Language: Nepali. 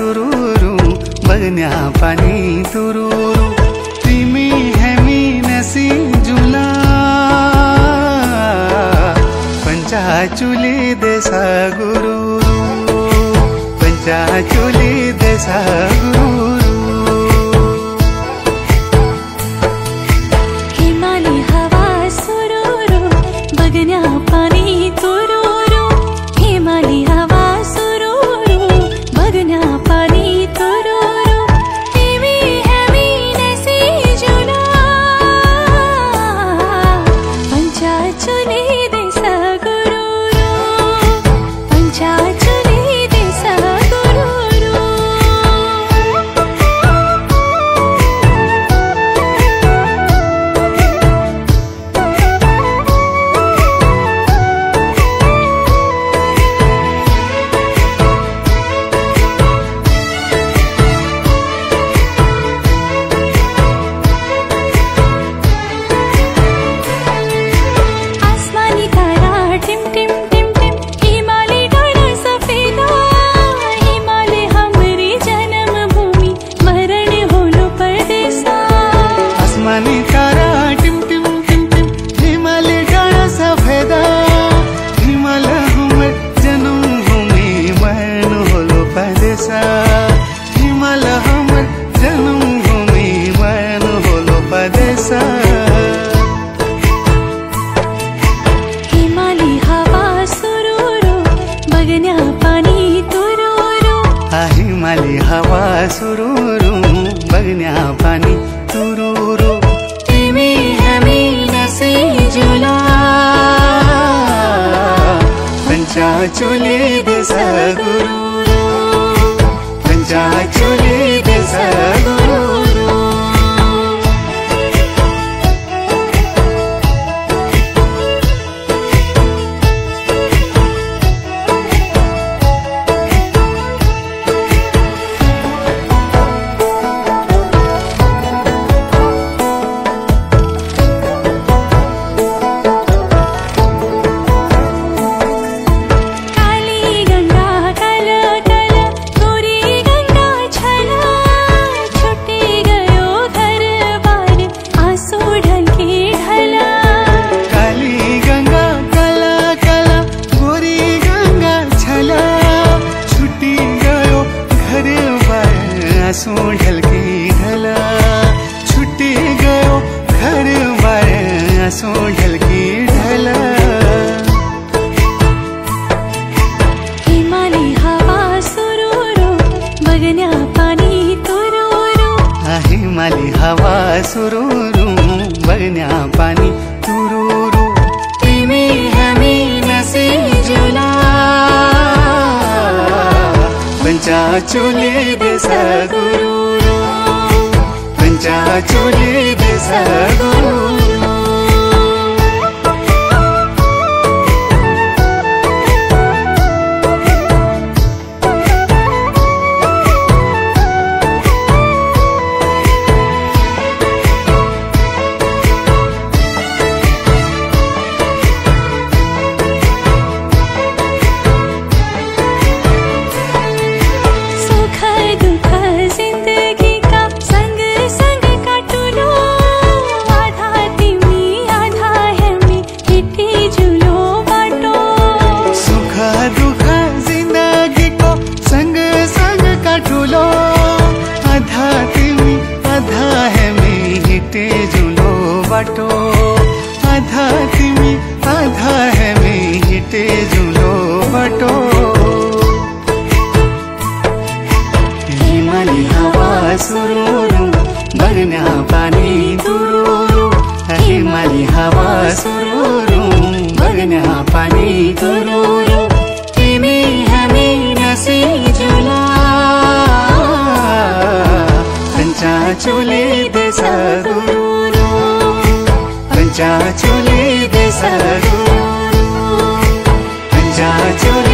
सुरूरू बगन्या पानी तुरूरू तिमी हामी नसी जुला पंचाचुली देसा गुरु पंचाचुली देसा गुरु हिमाली हवा सुरूरू बगन्या पानी तुरूरू हिमाली हवा सुरूरू बगन्या पानी तुरूरू तिमी हामी नसी जुला पंचाचुली देसा गुरु पंचाचुली देसा गुरु आसमानी तारा टिम टिम टिम टिम हिमाली डाँडा सफेदा हिमालय हमारी जन्म भूमि मरण होलो परदेसा आसमानी तारा टिम टिम टिम टिम हिमालय डाँडा सफेदा हिमालय हमर जन्म भूमि मरण होलो परदेसा हिमालय हमर जन्म भूमि मरण होलो परदेसा हिमाली हवा सुरूरू बगन्या पानी तुरूरू हिमाली हवा सुरूरू बगन्या पानी तुरूरू तिमी हामी नसी जुला पंचाचुली देसा गुरु पंचाचुली देसा गुरु काली गंगा कल कल गोरी गंगा छला छुटी गयो घर बार आंसू ढलके ढला काली गंगा कला कला गोरी गंगा छला छुट्टी गयो घर बार आंसू ढलके ढला छुट्टी गयो घर बार आंसू ढलके ढला हिमाली हवा सुरूरू बगन्या पानी तुरूरू हिमाली हवा सुरूरू बगन्या पानी तुरूरू तिमी हामी नसी जुला पंचाचुली देसा गुरु पंचाचुली देसा गुरु सुख दुख जिंदगी का संग संग काटू लो आधा तिमी आधा हमी हिटी जुलो बाटो सुख दुख जिंदगी को संग संग काटुलो आधा तिमी आधा हमी हिटे जुलो बाटो आधा तिमी आधा हमी हिटे जुलो बाटो हिमाली हवा सुरूरू बगन्या पानी तुरूरू हिमाली हवा सुरूरू बगन्या पानी तुरूरू तिमी हामी नसी जुला पंचाचुली देसा गुरु पंचाचुली देसा गुरु पंचाचुली